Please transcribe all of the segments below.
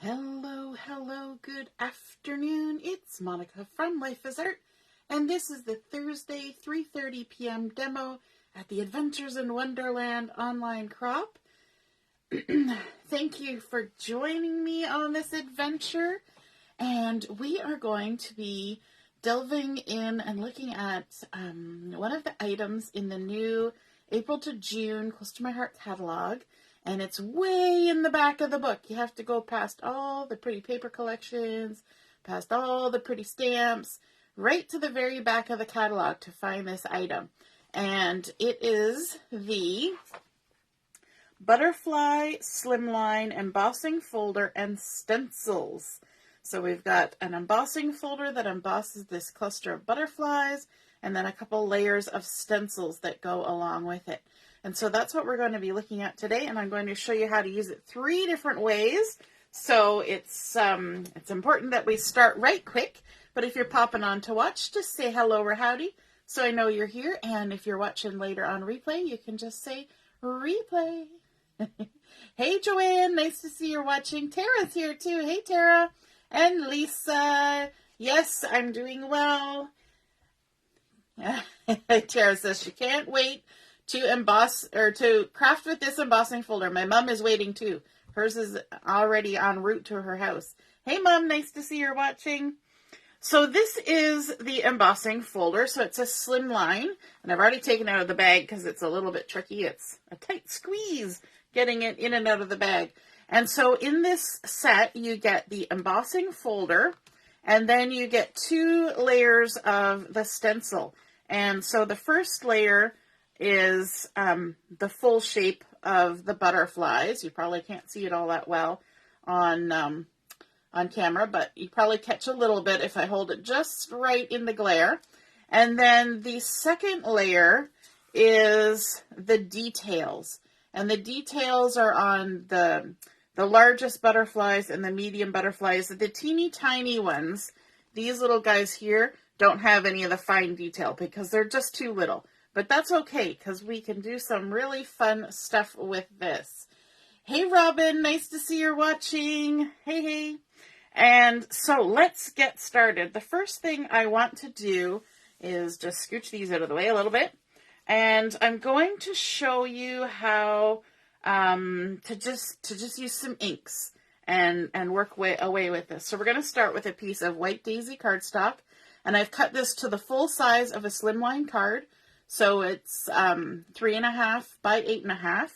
Hello, good afternoon. It's Monica from Life is Art, and this is the Thursday 3:30 p.m. demo at the Adventures in Wonderland online crop. Thank you for joining me on this adventure, and we are going to be delving in and looking at one of the items in the new April to June Close to My Heart catalog. And it's way in the back of the book. You have to go past all the pretty paper collections, past all the pretty stamps, right to the very back of the catalog to find this item. And it is the Butterfly Slimline Embossing Folder and Stencils. So we've got an embossing folder that embosses this cluster of butterflies, and then a couple layers of stencils that go along with it. And so that's what we're going to be looking at today, and I'm going to show you how to use it 3 different ways. So it's important that we start right quick, but if you're popping on to watch, just say hello or howdy so I know you're here, and if you're watching later on replay, you can just say replay. Hey Joanne, nice to see you're watching. Tara's here too. Hey Tara. And Lisa. Yes, I'm doing well. Tara says she can't wait to emboss or to craft with this embossing folder. My mom is waiting too. Hers is already en route to her house. Hey Mom, nice to see you're watching. So this is the embossing folder. So it's a Slimline, and I've already taken it out of the bag because it's a little bit tricky. It's a tight squeeze getting it in and out of the bag. And so in this set, you get the embossing folder, and then you get 2 layers of the stencil. And so the first layer is the full shape of the butterflies. You probably can't see it all that well on camera, but you probably catch a little bit if I hold it just right in the glare. And then the second layer is the details. And the details are on the largest butterflies and the medium butterflies. The teeny tiny ones, these little guys here, don't have any of the fine detail because they're just too little. But that's okay, because we can do some really fun stuff with this. Hey, Robin, nice to see you're watching. Hey. And so let's get started. The first thing I want to do is just scooch these out of the way a little bit. And I'm going to show you how to just use some inks and work away with this. So we're going to start with a piece of white daisy cardstock. And I've cut this to the full size of a Slimline card. So it's 3.5 by 8.5,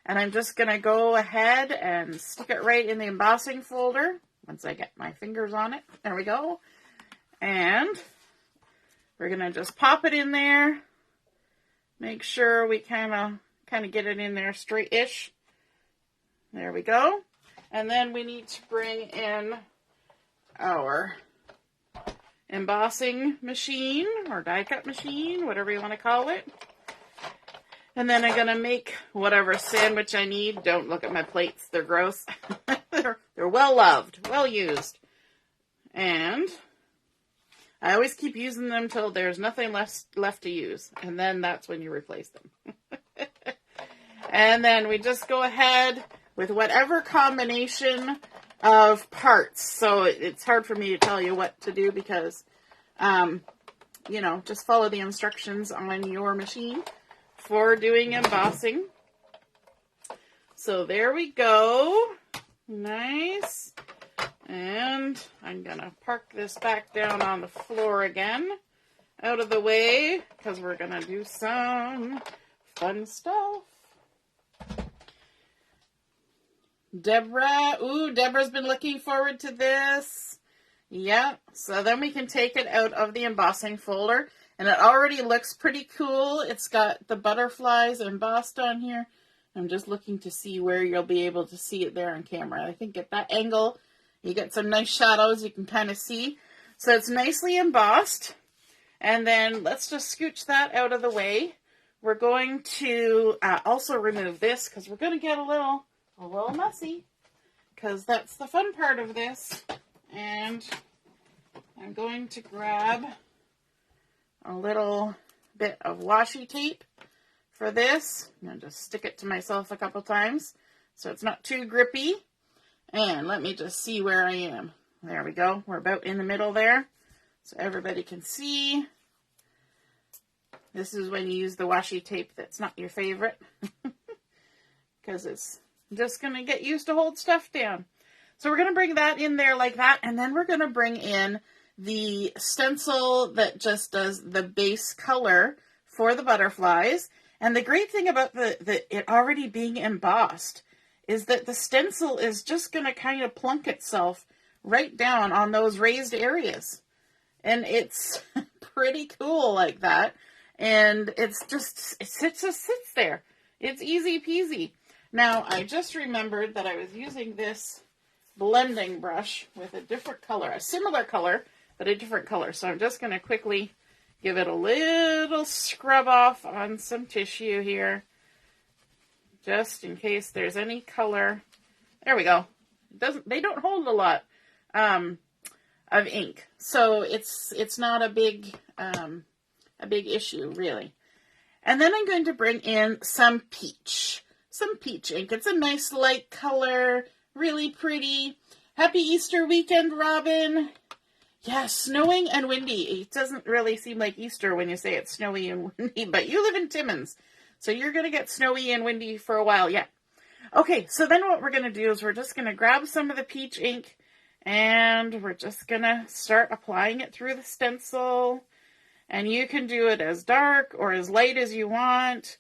and I'm just going to go ahead and stick it right in the embossing folder once I get my fingers on it. There we go. And we're going to just pop it in there. Make sure we kind of get it in there straight-ish. There we go. And then we need to bring in our embossing machine or die cut machine, whatever you want to call it. And then I'm going to make whatever sandwich I need. Don't look at my plates. They're gross. They're well loved, well used. And I always keep using them till there's nothing left to use. And then that's when you replace them. And then we just go ahead with whatever combination of parts. So it's hard for me to tell you what to do because, just follow the instructions on your machine for doing embossing. So there we go. Nice. And I'm going to park this back down on the floor again, out of the way, because we're going to do some fun stuff. Deborah's been looking forward to this. Yeah, so then we can take it out of the embossing folder, and it already looks pretty cool. It's got the butterflies embossed on here. I'm just looking to see where you'll be able to see it there on camera. I think at that angle, you get some nice shadows you can kind of see. So it's nicely embossed, and then let's just scooch that out of the way. We're going to also remove this because we're going to get a little messy, because that's the fun part of this. And I'm going to grab a little bit of washi tape for this. I'm going to just stick it to myself a couple times so it's not too grippy. And let me just see where I am. There we go. We're about in the middle there, so everybody can see. This is when you use the washi tape that's not your favorite, because it's just going to get used to hold stuff down. So we're going to bring that in there like that, and then we're going to bring in the stencil that just does the base color for the butterflies. And the great thing about it already being embossed is that the stencil is just going to kind of plunk itself right down on those raised areas. And it's pretty cool like that. And it just sits there. It's easy peasy. Now, I just remembered that I was using this blending brush with a different color, a similar color, but a different color. So I'm just going to quickly give it a little scrub off on some tissue here, just in case there's any color. There we go. They don't hold a lot of ink, so it's not a big issue, really. And then I'm going to bring in some peach ink. It's a nice light color, really pretty. Happy Easter weekend, Robin. Yeah, snowing and windy. It doesn't really seem like Easter when you say it's snowy and windy, but you live in Timmins, so you're going to get snowy and windy for a while yet. Okay, so then what we're going to do is we're just going to grab some of the peach ink, and we're just going to start applying it through the stencil. And you can do it as dark or as light as you want.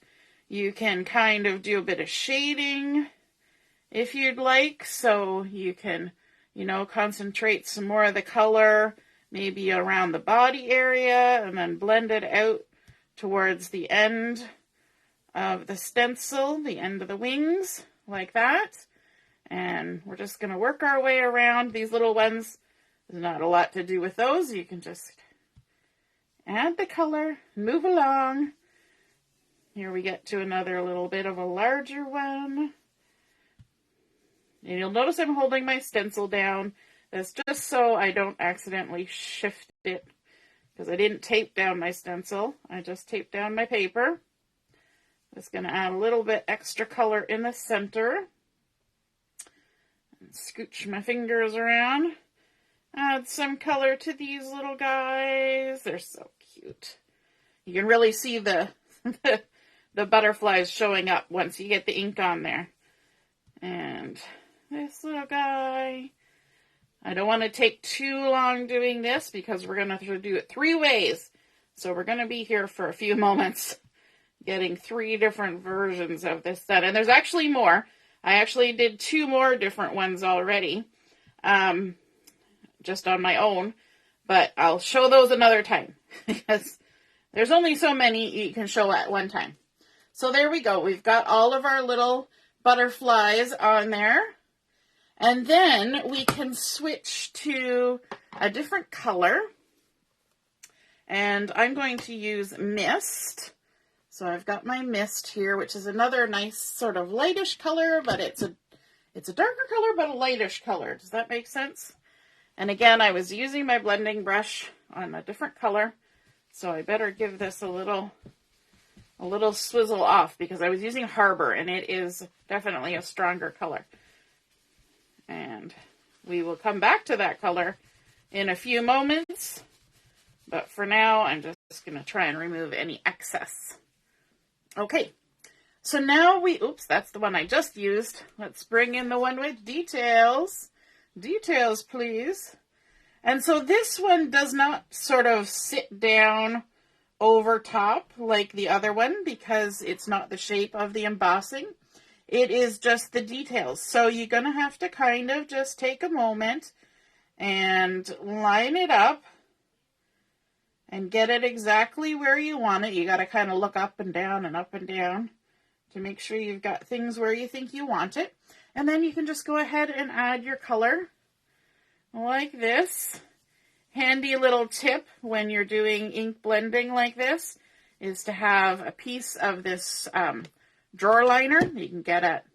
You can kind of do a bit of shading if you'd like, so you can, concentrate some more of the color maybe around the body area and then blend it out towards the end of the stencil, the end of the wings, like that. And we're just going to work our way around these little ones. There's not a lot to do with those. You can just add the color, move along. Here we get to another little bit of a larger one. And you'll notice I'm holding my stencil down. That's just so I don't accidentally shift it, because I didn't tape down my stencil. I just taped down my paper. Just going to add a little bit extra color in the center. And scooch my fingers around. Add some color to these little guys. They're so cute. You can really see the butterflies showing up once you get the ink on there. And this little guy. I don't want to take too long doing this because we're going to do it 3 ways. So we're going to be here for a few moments getting 3 different versions of this set. And there's actually more. I actually did 2 more different ones already, just on my own. But I'll show those another time because there's only so many you can show at one time. So there we go. We've got all of our little butterflies on there. And then we can switch to a different color. And I'm going to use Mist. So I've got my Mist here, which is another nice sort of lightish color, but it's a darker color, but a lightish color. Does that make sense? And again, I was using my blending brush on a different color, so I better give this a little swizzle off because I was using Harbour, and it is definitely a stronger color. And we will come back to that color in a few moments, but for now, I'm just going to try and remove any excess. Okay, so now oops, that's the one I just used. Let's bring in the one with details. Details, please. And so this one does not sort of sit down over top like the other one because it's not the shape of the embossing. It is just the details. So you're going to have to kind of just take a moment and line it up and get it exactly where you want it. You got to kind of look up and down to make sure you've got things where you think you want it. And then you can just go ahead and add your color like this. Handy little tip when you're doing ink blending like this is to have a piece of this drawer liner you can get at,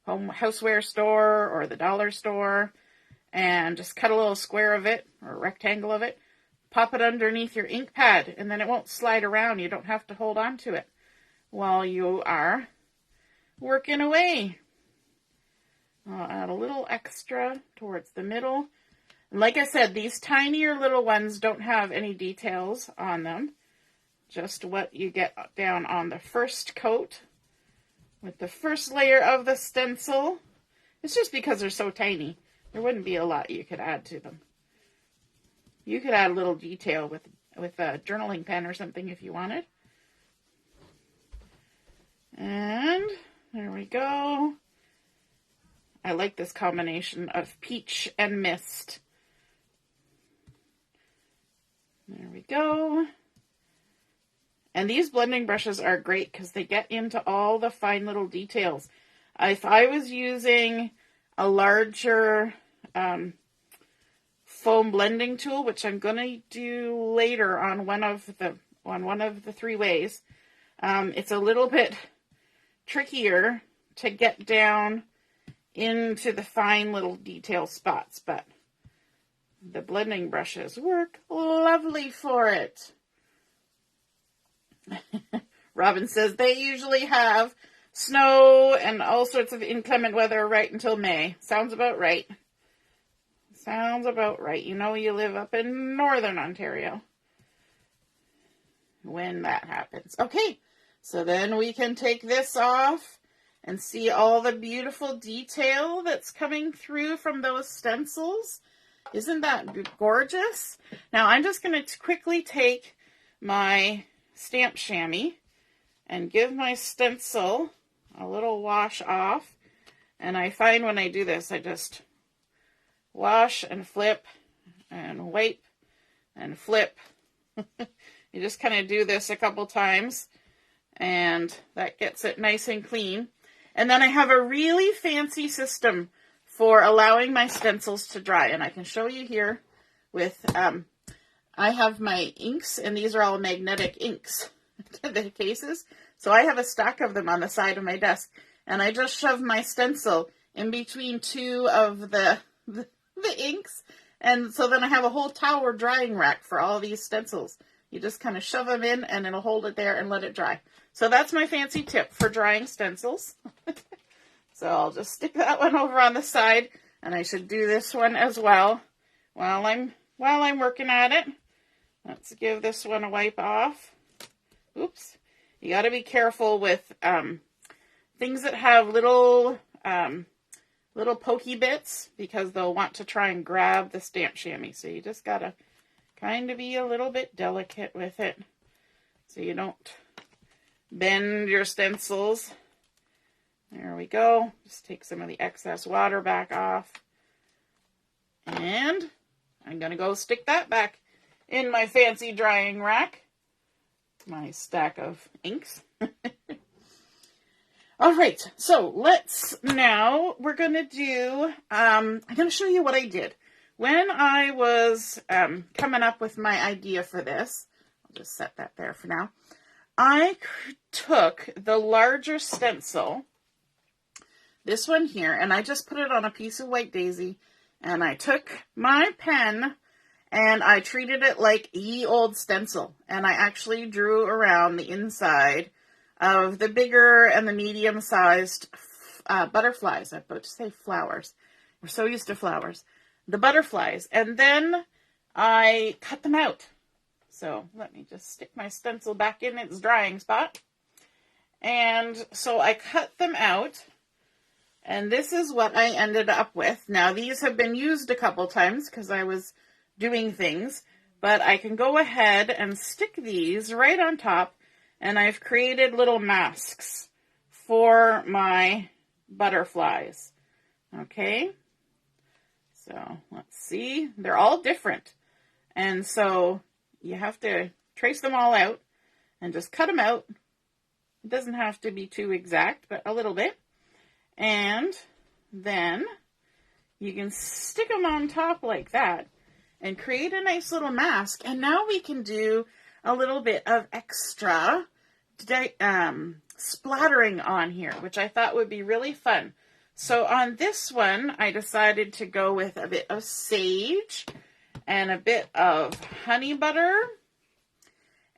home houseware store or the dollar store, and just cut a little square of it or a rectangle of it, pop it underneath your ink pad, and then it won't slide around. You don't have to hold on to it while you are working away. I'll add a little extra towards the middle. And like I said, these tinier little ones don't have any details on them. Just what you get down on the first coat with the first layer of the stencil. It's just because they're so tiny. There wouldn't be a lot you could add to them. You could add a little detail with a journaling pen or something if you wanted. And there we go. I like this combination of peach and mist. There we go. And these blending brushes are great because they get into all the fine little details. If I was using a larger foam blending tool, which I'm going to do later on one of the 3 ways, it's a little bit trickier to get down into the fine little detail spots, but the blending brushes work lovely for it. Robin says they usually have snow and all sorts of inclement weather right until May. Sounds about right. Sounds about right. You know you live up in northern Ontario when that happens. Okay, so then we can take this off and see all the beautiful detail that's coming through from those stencils. Isn't that gorgeous? Now I'm just going to quickly take my stamp chamois and give my stencil a little wash off. And I find when I do this, I just wash and flip and wipe and flip. You just kind of do this a couple times and that gets it nice and clean. And then I have a really fancy system for allowing my stencils to dry. And I can show you here with, I have my inks, and these are all magnetic inks, the cases. So I have a stack of them on the side of my desk. And I just shove my stencil in between 2 of the inks. And so then I have a whole tower drying rack for all these stencils. You just kind of shove them in and it'll hold it there and let it dry. So that's my fancy tip for drying stencils. So I'll just stick that one over on the side, and I should do this one as well while I'm working at it. Let's give this one a wipe off. Oops. You got to be careful with things that have little pokey bits because they'll want to try and grab the stamp chamois. So you just got to kind of be a little bit delicate with it so you don't bend your stencils. There we go. Just take some of the excess water back off. And I'm going to go stick that back in my fancy drying rack. My stack of inks. All right. So we're going to do, I'm going to show you what I did. When I was coming up with my idea for this, I'll just set that there for now. I took the larger stencil, this one here, and I just put it on a piece of white daisy, and I took my pen and I treated it like ye old stencil, and I actually drew around the inside of the bigger and the medium-sized butterflies. I was about to say flowers. We're so used to flowers. The butterflies, and then I cut them out. So let me just stick my stencil back in its drying spot. And so I cut them out. And this is what I ended up with. Now, these have been used a couple times because I was doing things, but I can go ahead and stick these right on top, and I've created little masks for my butterflies. Okay, so let's see. They're all different, and so you have to trace them all out and just cut them out. It doesn't have to be too exact, but a little bit. And then you can stick them on top like that and create a nice little mask. And now we can do a little bit of extra splattering on here, which I thought would be really fun. So on this one, I decided to go with a bit of sage and a bit of honey butter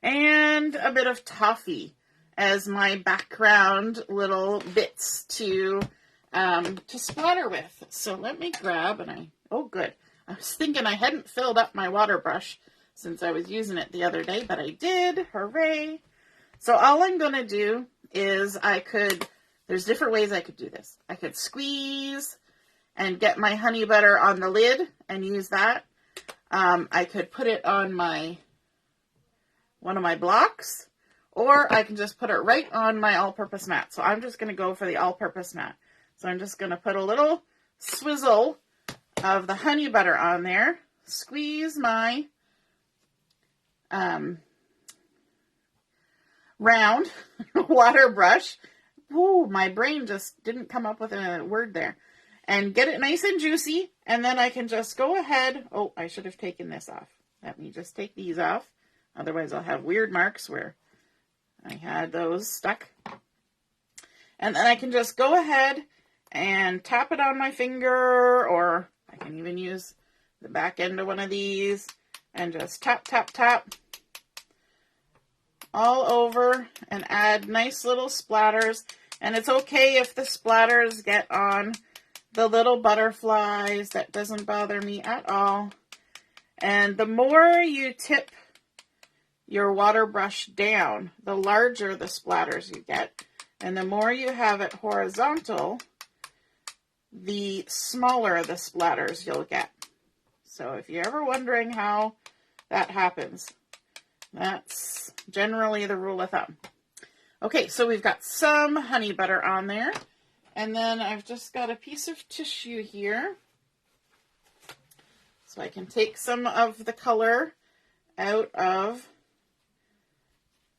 and a bit of toffee as my background little bits to to splatter with. So let me grab, oh good. I was thinking I hadn't filled up my water brush since I was using it the other day, but I did. Hooray. So all I'm going to do is there's different ways I could do this. I could squeeze and get my honey butter on the lid and use that. I could put it on one of my blocks, or I can just put it right on my all-purpose mat. So I'm just going to go for the all-purpose mat. So I'm just going to put a little swizzle of the honey butter on there, squeeze my round water brush. Ooh, my brain just didn't come up with a word there. And get it nice and juicy, and then I can just go ahead. Oh, I should have taken this off. Let me just take these off. Otherwise, I'll have weird marks where I had those stuck. And then I can just go ahead and tap it on my finger, or I can even use the back end of one of these and just tap, tap, tap all over and add nice little splatters. And it's okay if the splatters get on the little butterflies. That doesn't bother me at all. And the more you tip your water brush down, the larger the splatters you get. And the more you have it horizontal, the smaller the splatters you'll get. So if you're ever wondering how that happens, that's generally the rule of thumb. Okay, so we've got some honey butter on there. And then I've just got a piece of tissue here. So I can take some of the color out of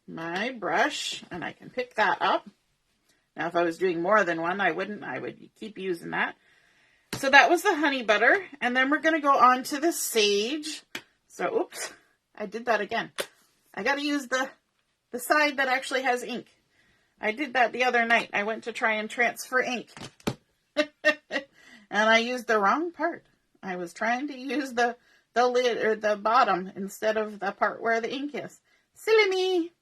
my brush and I can pick that up. Now, if I was doing more than one, I wouldn't. I would keep using that. So that was the honey butter. And then we're going to go on to the sage. So, oops, I did that again. I got to use the side that actually has ink. I did that the other night. I went to try and transfer ink. And I used the wrong part. I was trying to use the lid or the bottom instead of the part where the ink is. Silly me.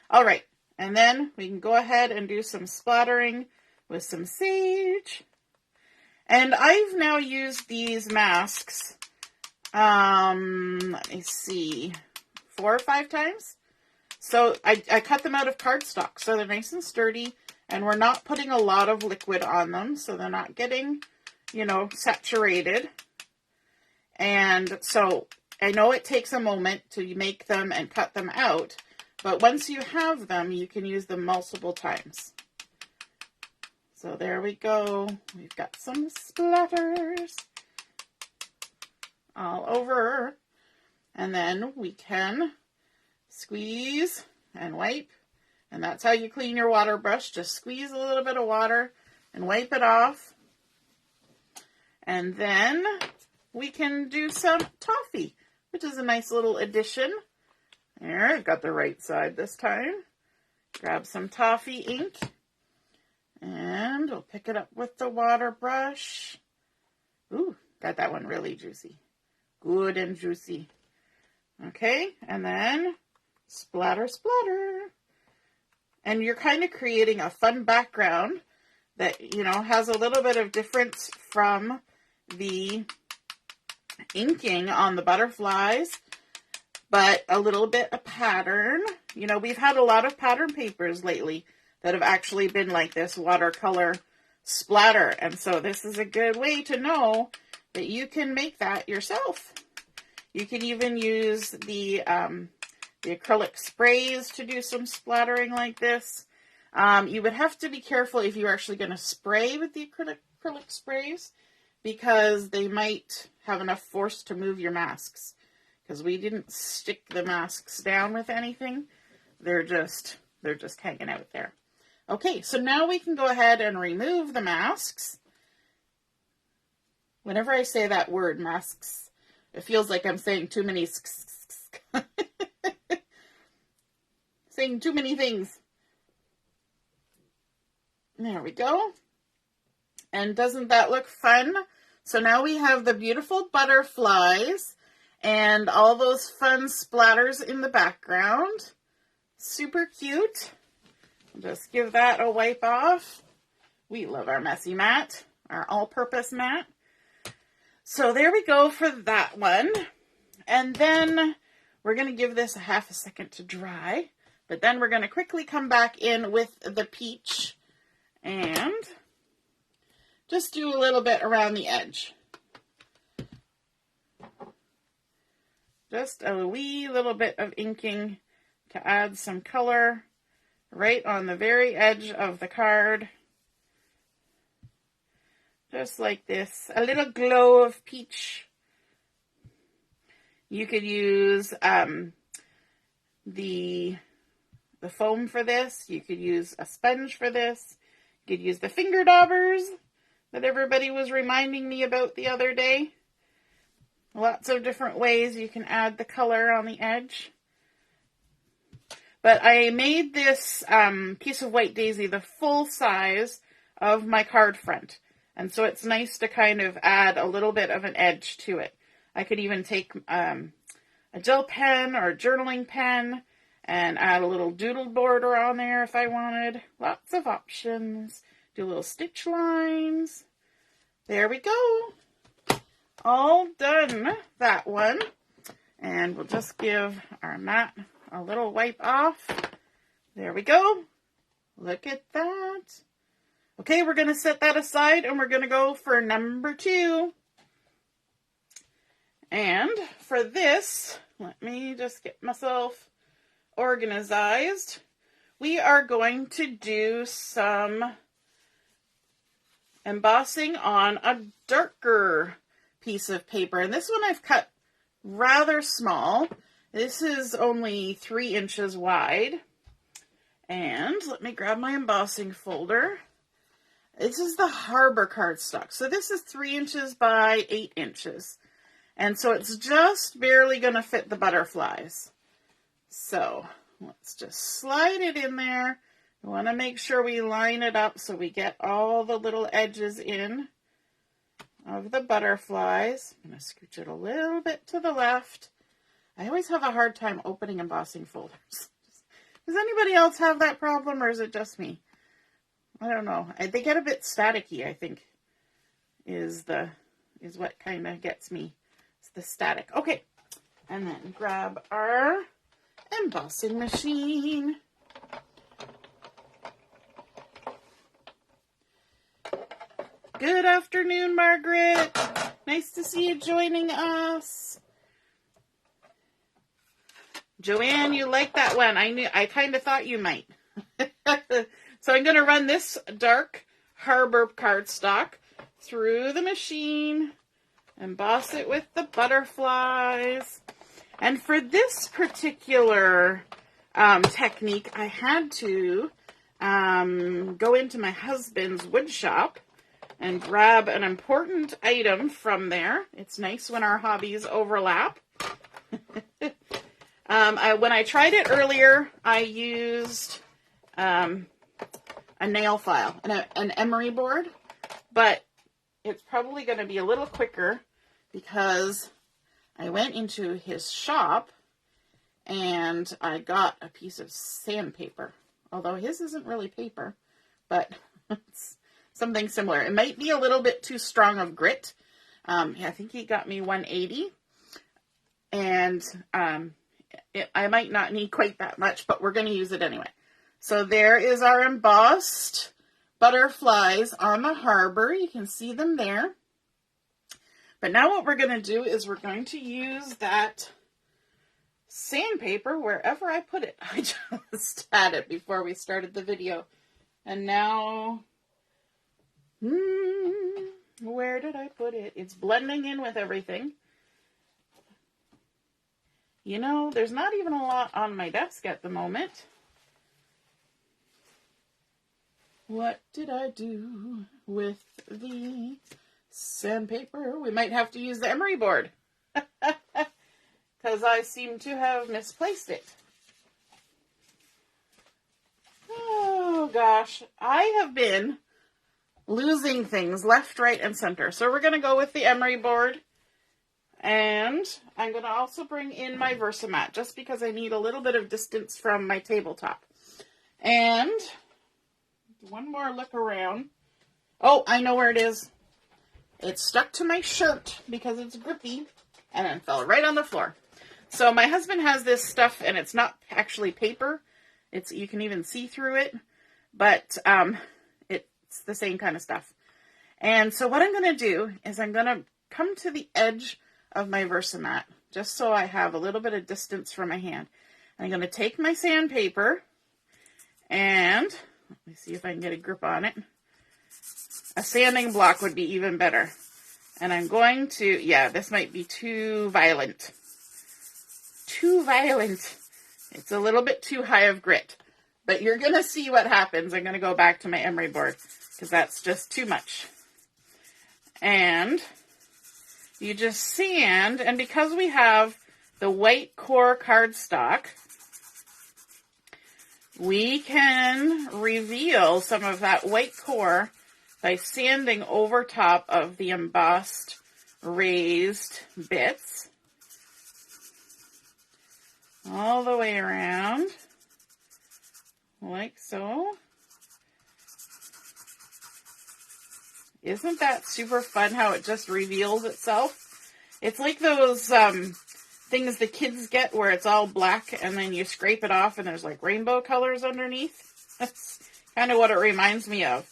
All right. And then we can go ahead and do some splattering with some sage. And I've now used these masks, let me see, 4 or 5 times. So I cut them out of cardstock, so they're nice and sturdy, and we're not putting a lot of liquid on them, so they're not getting, saturated. And so I know it takes a moment to make them and cut them out, but once you have them, you can use them multiple times. So there we go. We've got some splatters all over. And then we can squeeze and wipe. And that's how you clean your water brush. Just squeeze a little bit of water and wipe it off. And then we can do some toffee, which is a nice little addition. There, I've got the right side this time. Grab some toffee ink. And we'll pick it up with the water brush. Ooh, got that one really juicy. Good and juicy. Okay, and then splatter, splatter. And you're kind of creating a fun background that, has a little bit of difference from the inking on the butterflies, but a little bit of pattern. We've had a lot of pattern papers lately that have actually been like this watercolor splatter. And so this is a good way to know that you can make that yourself. You can even use the acrylic sprays to do some splattering like this. You would have to be careful if you're actually going to spray with the acrylic sprays, because they might have enough force to move your masks. Because we didn't stick the masks down with anything. They're just hanging out there. Okay, so now we can go ahead and remove the masks. Whenever I say that word, masks, it feels like I'm saying too many saying too many things. There we go. And doesn't that look fun? So now we have the beautiful butterflies and all those fun splatters in the background. Super cute. Just give that a wipe off We love our messy mat, our all-purpose mat. So there we go for that one. And then we're going to give this a half a second to dry. But then we're going to quickly come back in with the peach and just do a little bit around the edge. Just a wee little bit of inking to add some color right on the very edge of the card. Just like this. A little glow of peach. You could use the foam for this. You could use a sponge for this. You could use the finger daubers that everybody was reminding me about the other day. Lots of different ways you can add the color on the edge. But I made this piece of white daisy the full size of my card front. And so it's nice to kind of add a little bit of an edge to it. I could even take a gel pen or a journaling pen and add a little doodle border on there if I wanted. Lots of options. Do little stitch lines. There we go. All done, that one. And we'll just give our mat a little wipe off. There we go. Look at that. Okay, we're going to set that aside and we're going to go for number 2. And for this, let me just get myself organized. We are going to do some embossing on a darker piece of paper. And this one I've cut rather small. This is only 3 inches wide. And let me grab my embossing folder. This is the Harbour cardstock. So this is 3 inches by 8 inches. And so it's just barely going to fit the butterflies. So let's just slide it in there. We want to make sure we line it up so we get all the little edges in of the butterflies. I'm going to scooch it a little bit to the left. I always have a hard time opening embossing folders. Does anybody else have that problem, or is it just me? I don't know. They get a bit staticky, I think, is what kind of gets me. It's the static. Okay, and then grab our embossing machine. Good afternoon, Margaret. Nice to see you joining us. Joanne, you like that one. I kind of thought you might. So I'm going to run this dark Harbour cardstock through the machine, emboss it with the butterflies. And for this particular technique, I had to go into my husband's wood shop and grab an important item from there. It's nice when our hobbies overlap. When I tried it earlier, I used a nail file and an emery board, but it's probably going to be a little quicker because I went into his shop and I got a piece of sandpaper, although his isn't really paper, but it's something similar. It might be a little bit too strong of grit. I think he got me 180, and I might not need quite that much, but we're going to use it anyway. So there is our embossed butterflies on the Harbour. You can see them there. But now what we're going to do is we're going to use that sandpaper wherever I put it. I just had it before we started the video. And now, where did I put it? It's blending in with everything. You know, there's not even a lot on my desk at the moment. What did I do with the sandpaper? We might have to use the emery board because I seem to have misplaced it. Oh gosh, I have been losing things left, right, and center. So we're going to go with the emery board. And I'm going to also bring in my Versamat just because I need a little bit of distance from my tabletop. And one more look around Oh, I know where it is. It's stuck to my shirt because it's grippy and it fell right on the floor. So my husband has this stuff, and it's not actually paper. You can even see through it, but it's the same kind of stuff. And so what I'm going to do is I'm going to come to the edge of my Versamat, just so I have a little bit of distance from my hand. I'm going to take my sandpaper, and let me see if I can get a grip on it. A sanding block would be even better. And I'm going to, yeah, this might be too violent. Too violent. It's a little bit too high of grit. But you're going to see what happens. I'm going to go back to my emery board because that's just too much. And you just sand, and because we have the white core cardstock, we can reveal some of that white core by sanding over top of the embossed raised bits. All the way around, like so. Isn't that super fun how it just reveals itself? It's like those things the kids get where it's all black and then you scrape it off and there's like rainbow colors underneath. That's kind of what it reminds me of.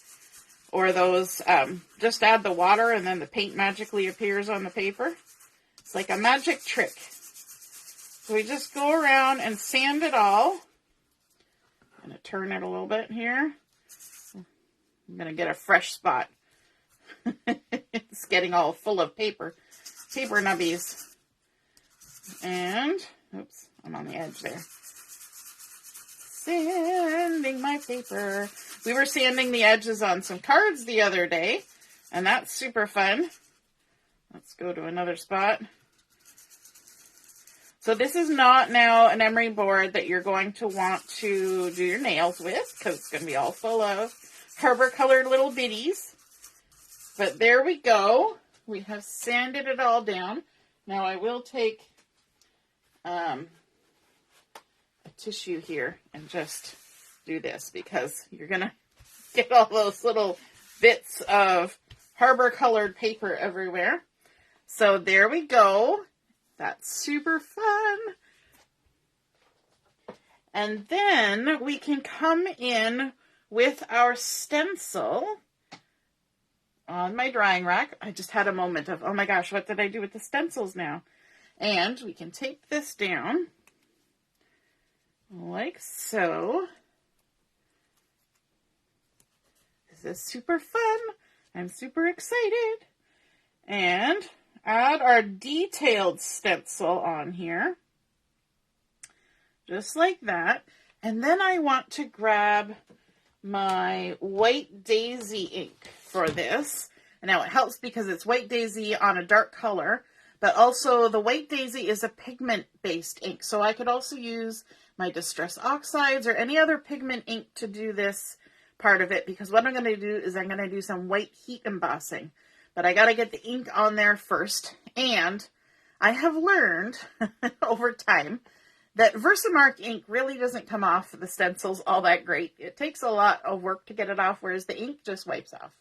Or those, just add the water and then the paint magically appears on the paper. It's like a magic trick. So we just go around and sand it all. I'm going to turn it a little bit here. I'm going to get a fresh spot. It's getting all full of paper nubbies. And, oops, I'm on the edge there. Sanding my paper. We were sanding the edges on some cards the other day, and that's super fun. Let's go to another spot. So this is not now an emery board that you're going to want to do your nails with, because it's going to be all full of Harbour colored little bitties. But there we go. We have sanded it all down. Now I will take a tissue here and just do this, because you're going to get all those little bits of Harbour colored paper everywhere. So there we go. That's super fun. And then we can come in with our stencil on my drying rack. I just had a moment of, oh my gosh, what did I do with the stencils now? And we can tape this down like so. This is super fun. I'm super excited. And add our detailed stencil on here. Just like that. And then I want to grab my White Daisy ink for this. And now it helps because it's White Daisy on a dark color, but also the White Daisy is a pigment-based ink. So I could also use my Distress Oxides or any other pigment ink to do this part of it, because what I'm going to do is I'm going to do some white heat embossing. But I got to get the ink on there first. And I have learned over time that Versamark ink really doesn't come off the stencils all that great. It takes a lot of work to get it off, whereas the ink just wipes off.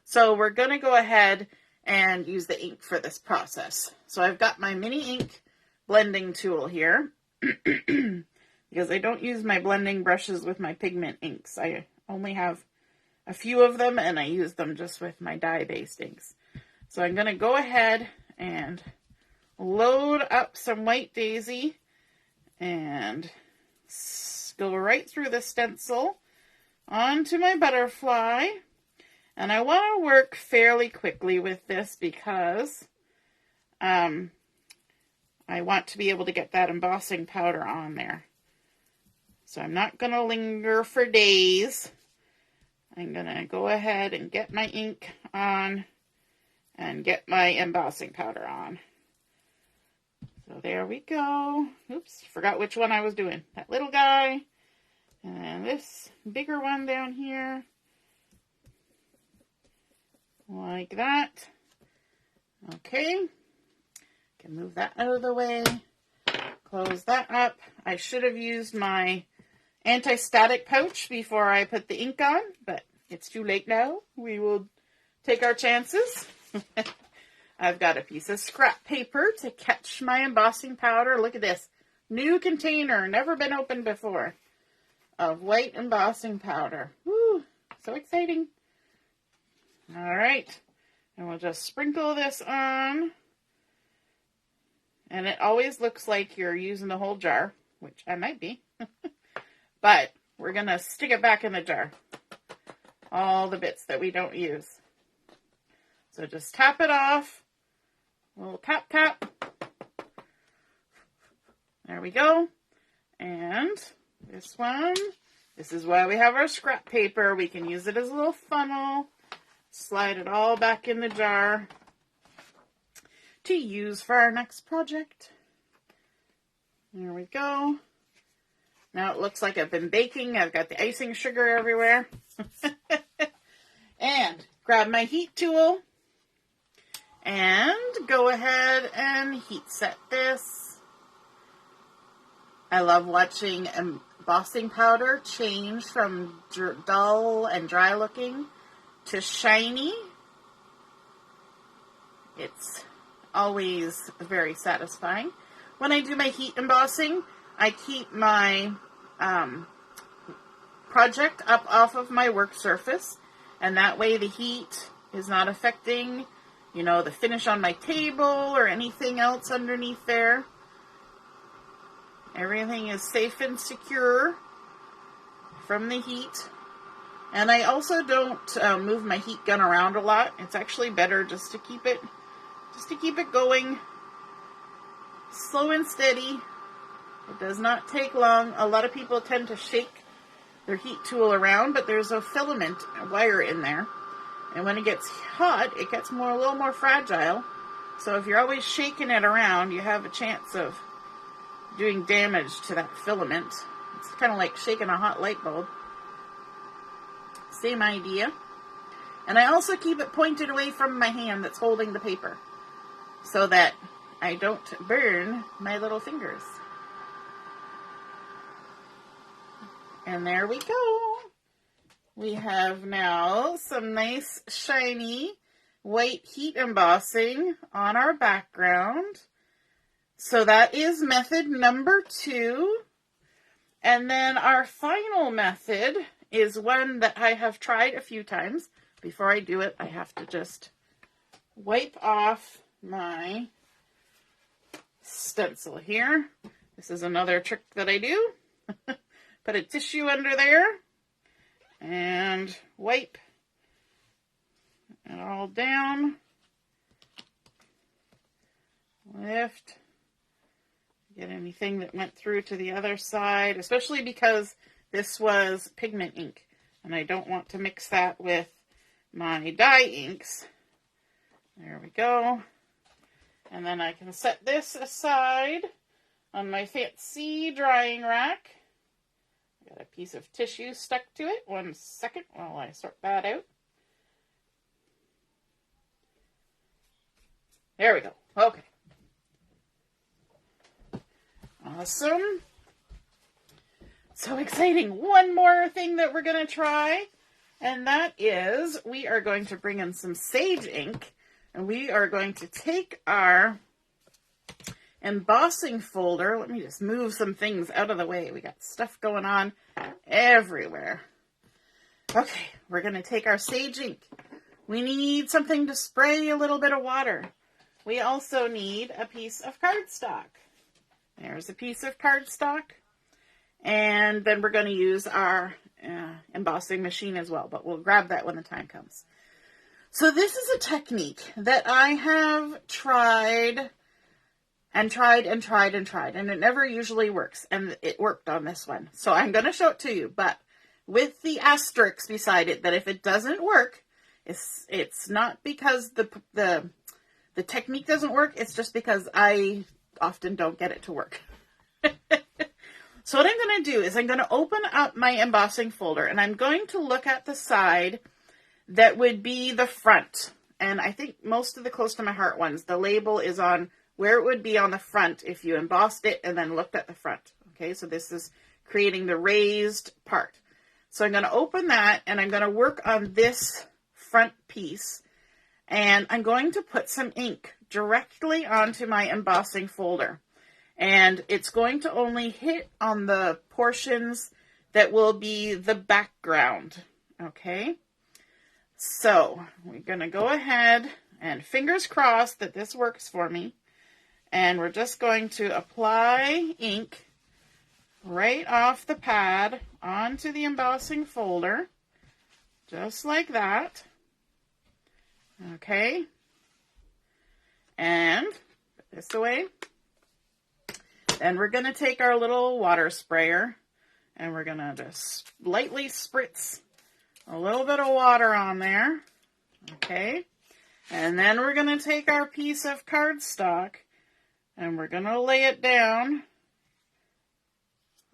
So we're going to go ahead and use the ink for this process. So I've got my mini ink blending tool here because I don't use my blending brushes with my pigment inks. I only have a few of them, and I use them just with my dye-based inks. So I'm going to go ahead and load up some White Daisy and go right through the stencil onto my butterfly. And I want to work fairly quickly with this because I want to be able to get that embossing powder on there. So I'm not going to linger for days. I'm going to go ahead and get my ink on and get my embossing powder on. So there we go. Oops, forgot which one I was doing. That little guy. And this bigger one down here. Like that. Okay. Can move that out of the way. Close that up. I should have used my anti-static pouch before I put the ink on, but it's too late now. We will take our chances. I've got a piece of scrap paper to catch my embossing powder. Look at this. New container, never been opened before, of white embossing powder. Woo, so exciting. All right, and we'll just sprinkle this on. And it always looks like you're using the whole jar, which I might be. But we're going to stick it back in the jar. All the bits that we don't use. So just tap it off. A little tap, tap. There we go. And this one, this is why we have our scrap paper. We can use it as a little funnel. Slide it all back in the jar to use for our next project. There we go. Now it looks like I've been baking. I've got the icing sugar everywhere. And grab my heat tool and go ahead and heat set this. I love watching embossing powder change from dull and dry looking to shiny. It's always very satisfying. When I do my heat embossing, I keep my project up off of my work surface, and that way the heat is not affecting, you know, the finish on my table or anything else underneath there. Everything is safe and secure from the heat. And I also don't move my heat gun around a lot. It's actually better just to keep it going slow and steady. It does not take long. A lot of people tend to shake their heat tool around, but there's a filament wire in there. And when it gets hot, it gets a little more fragile. So if you're always shaking it around, you have a chance of doing damage to that filament. It's kind of like shaking a hot light bulb. Same idea. And I also keep it pointed away from my hand that's holding the paper so that I don't burn my little fingers. And there we go. We have now some nice shiny white heat embossing on our background. So that is method number 2. And then our final method is one that I have tried a few times. Before I do it, I have to just wipe off my stencil here. This is another trick that I do. Put a tissue under there and wipe it all down. Lift. Get anything that went through to the other side, especially because this was pigment ink and I don't want to mix that with my dye inks. There we go. And then I can set this aside on my fancy drying rack. Got a piece of tissue stuck to it. 1 second while I sort that out. There we go. Okay. Awesome. So exciting. One more thing that we're going to try, and that is we are going to bring in some sage ink, and we are going to take our embossing folder. Let me just move some things out of the way. We got stuff going on everywhere. Okay, we're going to take our sage ink. We need something to spray a little bit of water. We also need a piece of cardstock. There's a piece of cardstock. And then we're going to use our embossing machine as well, but we'll grab that when the time comes. So this is a technique that I have tried and tried and tried and tried, and it never usually works, and it worked on this one. So I'm going to show it to you, but with the asterisk beside it, that if it doesn't work, it's not because the technique doesn't work, it's just because I often don't get it to work. So what I'm going to do is I'm going to open up my embossing folder, and I'm going to look at the side that would be the front. And I think most of the close to my heart ones, the label is on where it would be on the front if you embossed it and then looked at the front. Okay, so this is creating the raised part. So I'm going to open that and I'm going to work on this front piece. And I'm going to put some ink directly onto my embossing folder. And it's going to only hit on the portions that will be the background. Okay? So we're going to go ahead and fingers crossed that this works for me. And we're just going to apply ink right off the pad onto the embossing folder. Just like that. Okay. And put this away. Then we're going to take our little water sprayer and we're going to just lightly spritz a little bit of water on there. Okay. And then we're going to take our piece of cardstock and we're going to lay it down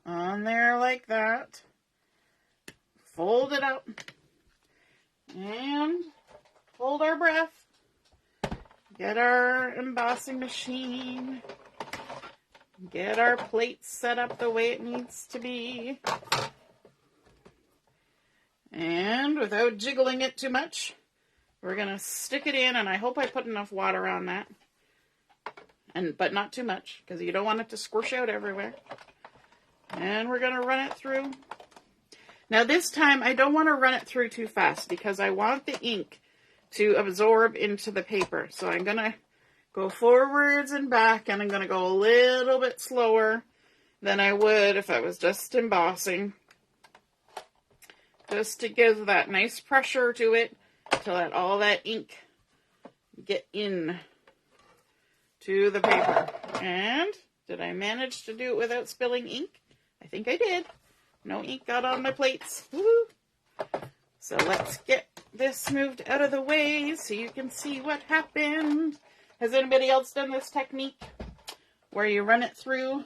on there like that. Fold it up and hold our breath. Get our embossing machine. Get our plate set up the way it needs to be. And without jiggling it too much, we're going to stick it in, and I hope I put enough water on that. But not too much, because you don't want it to squish out everywhere. And we're going to run it through. Now this time, I don't want to run it through too fast, because I want the ink to absorb into the paper. So I'm going to go forwards and back, and I'm going to go a little bit slower than I would if I was just embossing. Just to give that nice pressure to it, to let all that ink get in to the paper. And did I manage to do it without spilling ink? I think I did. No ink got on my plates. Woohoo! So let's get this moved out of the way so you can see what happened. Has anybody else done this technique where you run it through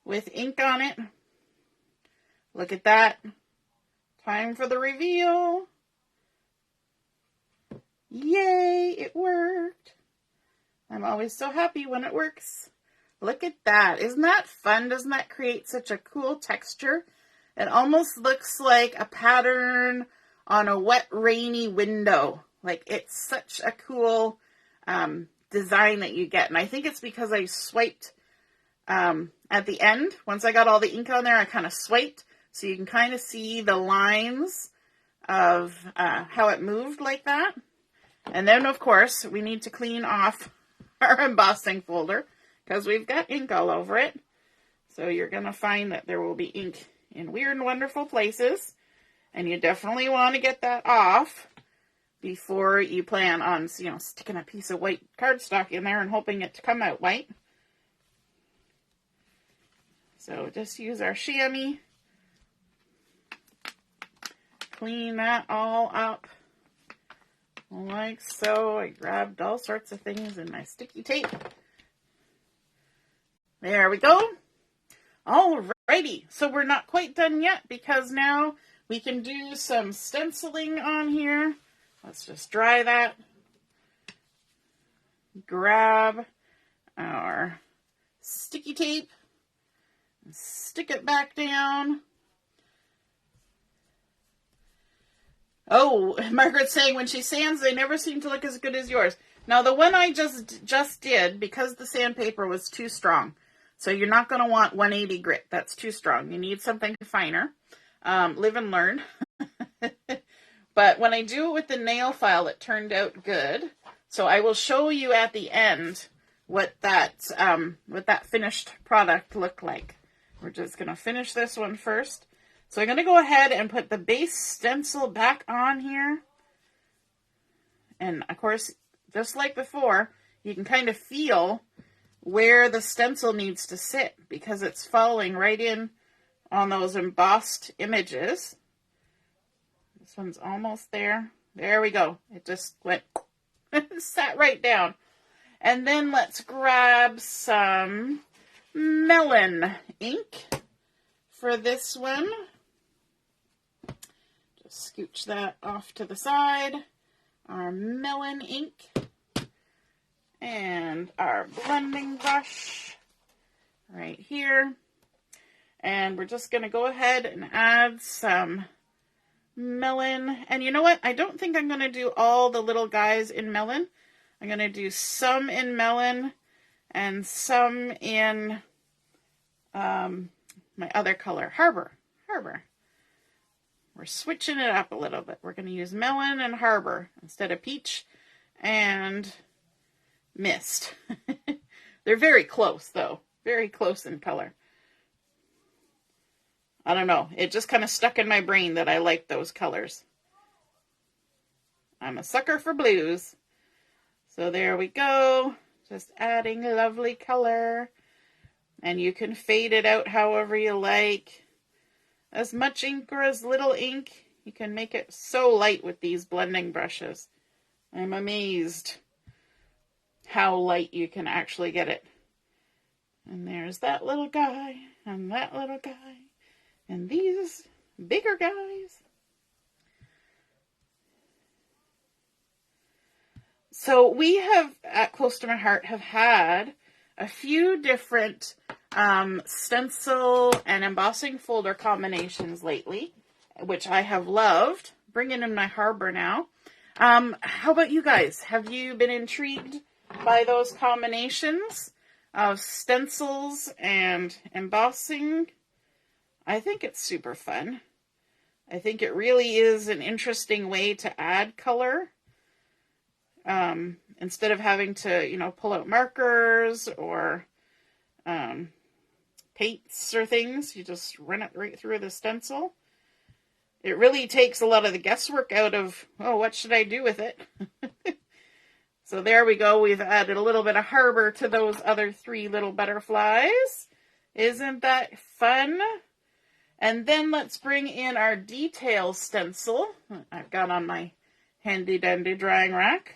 with ink on it? Look at that. Time for the reveal. Yay, it worked. I'm always so happy when it works. Look at that. Isn't that fun? Doesn't that create such a cool texture? It almost looks like a pattern on a wet, rainy window. Like, it's such a cool design that you get. And I think it's because I swiped at the end. Once I got all the ink on there, I kind of swiped. So you can kind of see the lines of how it moved like that. And then, of course, we need to clean off our embossing folder because we've got ink all over it. So you're going to find that there will be ink in weird and wonderful places. And you definitely want to get that off before you plan on, sticking a piece of white cardstock in there and hoping it to come out white. So just use our Shammy. Clean that all up like so. I grabbed all sorts of things in my sticky tape. There we go. Alrighty, so we're not quite done yet because now we can do some stenciling on here. Let's just dry that. Grab our sticky tape and stick it back down. Oh, Margaret's saying when she sands, they never seem to look as good as yours. Now, the one I just did, because the sandpaper was too strong, so you're not going to want 180 grit. That's too strong. You need something finer. Live and learn. But when I do it with the nail file, it turned out good. So I will show you at the end what that finished product looked like. We're just going to finish this one first. So I'm going to go ahead and put the base stencil back on here. And of course, just like before, you can kind of feel where the stencil needs to sit because it's falling right in on those embossed images. This one's almost there. There we go. It just went, sat right down. And then let's grab some Melon ink for this one. Just scooch that off to the side. Our Melon ink. And our blending brush right here. And we're just going to go ahead and add some Melon. And you know what? I don't think I'm going to do all the little guys in Melon. I'm going to do some in Melon and some in my other color, Harbour. We're switching it up a little bit. We're going to use Melon and Harbour instead of Peach and Mist. They're very close, though. Very close in color. I don't know. It just kind of stuck in my brain that I like those colors. I'm a sucker for blues. So there we go. Just adding lovely color. And you can fade it out however you like. As much ink or as little ink. You can make it so light with these blending brushes. I'm amazed how light you can actually get it. And there's that little guy, and that little guy, and these bigger guys. So we have, at Close to My Heart, have had a few different stencil and embossing folder combinations lately, which I have loved. Bringing in my Harbour now. How about you guys? Have you been intrigued by those combinations of stencils and embossing? I think it's super fun. I think it really is an interesting way to add color. Instead of having to, pull out markers or paints or things, you just run it right through the stencil. It really takes a lot of the guesswork out of, what should I do with it? So there we go. We've added a little bit of Harbour to those other 3 little butterflies. Isn't that fun? And then let's bring in our detail stencil. I've got on my handy dandy drying rack.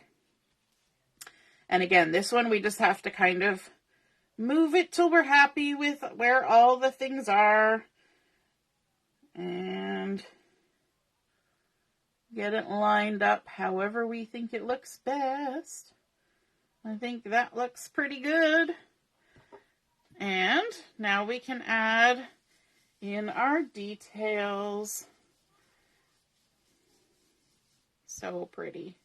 And again, this one we just have to kind of move it till we're happy with where all the things are. And get it lined up however we think it looks best. I think that looks pretty good. And now we can add in our details. So pretty.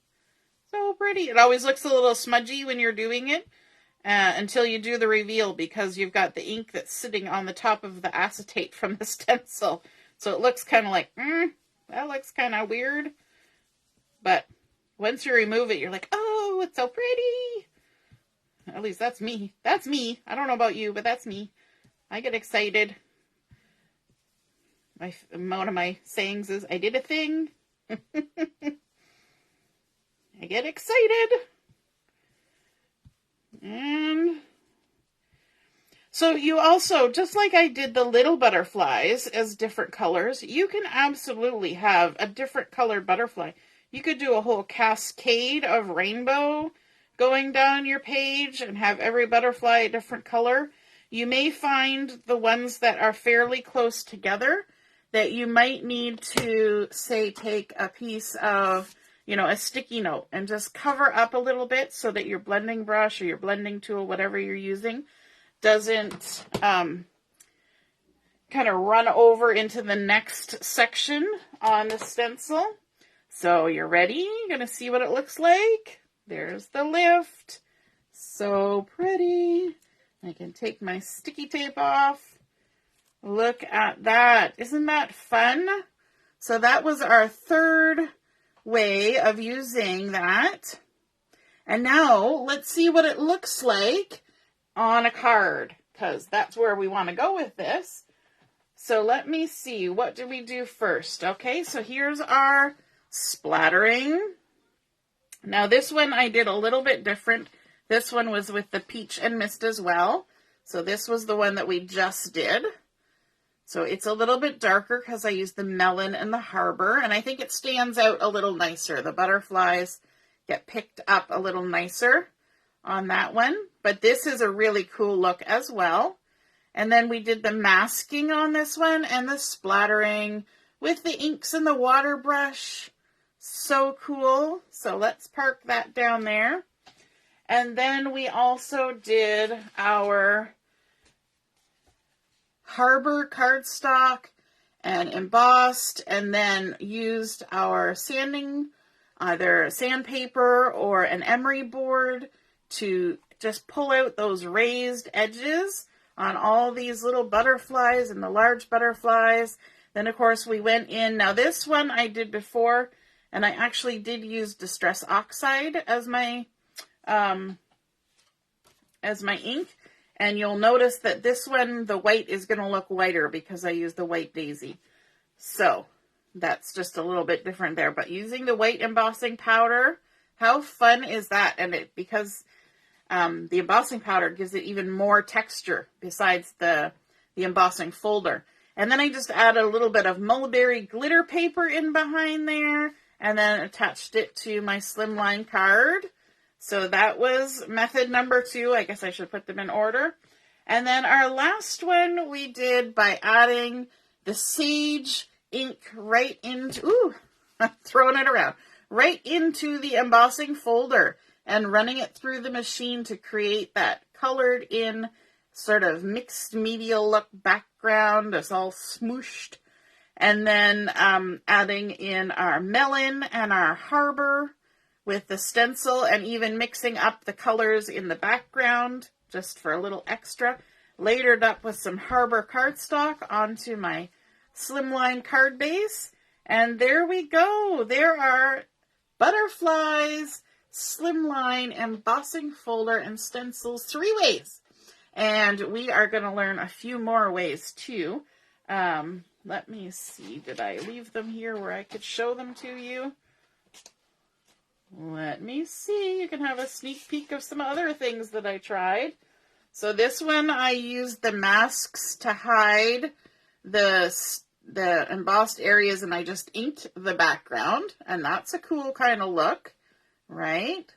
So pretty. It always looks a little smudgy when you're doing it until you do the reveal, because you've got the ink that's sitting on the top of the acetate from the stencil. So it looks kind of like, that looks kind of weird. But once you remove it, you're like, oh, it's so pretty. At least that's me. That's me. I don't know about you, but that's me. I get excited. One of my sayings is, I did a thing. I get excited. And so you also, just like I did the little butterflies as different colors, you can absolutely have a different colored butterfly. You could do a whole cascade of rainbow going down your page and have every butterfly a different color. You may find the ones that are fairly close together that you might need to, say, take a piece of, a sticky note and just cover up a little bit so that your blending brush or your blending tool, whatever you're using, doesn't kind of run over into the next section on the stencil. So you're ready? You're going to see what it looks like. There's the lift. So pretty. I can take my sticky tape off. Look at that. Isn't that fun? So that was our third way of using that. And now let's see what it looks like on a card, because that's where we want to go with this. So let me see. What do we do first? Okay, so here's our splattering. Now this one I did a little bit different. This one was with the peach and mist as well. So this was the one that we just did. So it's a little bit darker because I used the Melon and the Harbour, and I think it stands out a little nicer. The butterflies get picked up a little nicer on that one. But this is a really cool look as well. And then we did the masking on this one and the splattering with the inks and the water brush. So cool. So let's park that down there. And then we also did our Harbour cardstock and embossed, and then used our sanding, either sandpaper or an emery board, to just pull out those raised edges on all these little butterflies and the large butterflies. Then, of course, we went in. Now, this one I did before, and I actually did use Distress Oxide as my ink. And you'll notice that this one, the white is going to look whiter because I used the white daisy. So that's just a little bit different there. But using the white embossing powder, how fun is that? And because the embossing powder gives it even more texture besides the embossing folder. And then I just added a little bit of Mulberry Glitter paper in behind there, and then attached it to my Slimline card. So that was method number 2. I guess I should put them in order. And then our last one we did by adding the sage ink right into, I'm throwing it around, right into the embossing folder and running it through the machine to create that colored in sort of mixed media look background. It's all smooshed. And then adding in our Melon and our Harbour with the stencil, and even mixing up the colors in the background just for a little extra. Layered up with some Harbour cardstock onto my Slimline card base. And there we go. There are butterflies, Slimline, embossing folder, and stencils 3 ways. And we are going to learn a few more ways too. Let me see. Did I leave them here where I could show them to you? Let me see. You can have a sneak peek of some other things that I tried. So this one, I used the masks to hide the embossed areas, and I just inked the background. And that's a cool kind of look, right?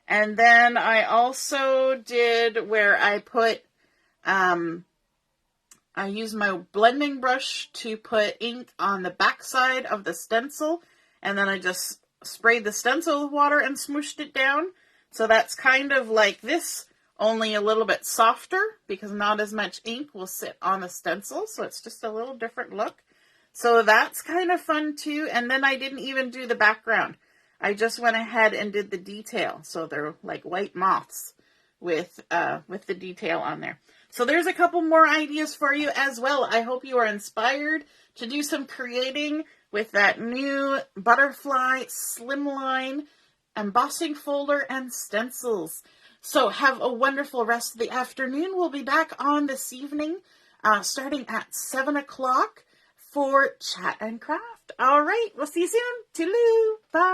And then I also did where I put, I used my blending brush to put ink on the backside of the stencil, and then I just sprayed the stencil with water and smooshed it down. So that's kind of like this, only a little bit softer because not as much ink will sit on the stencil. So it's just a little different look. So that's kind of fun too. And then I didn't even do the background. I just went ahead and did the detail. So they're like white moths with the detail on there. So there's a couple more ideas for you as well. I hope you are inspired to do some creating with that new butterfly Slimline embossing folder and stencils. So have a wonderful rest of the afternoon. We'll be back on this evening, starting at 7 o'clock for Chat and Craft. All right, we'll see you soon. Toodaloo. Bye.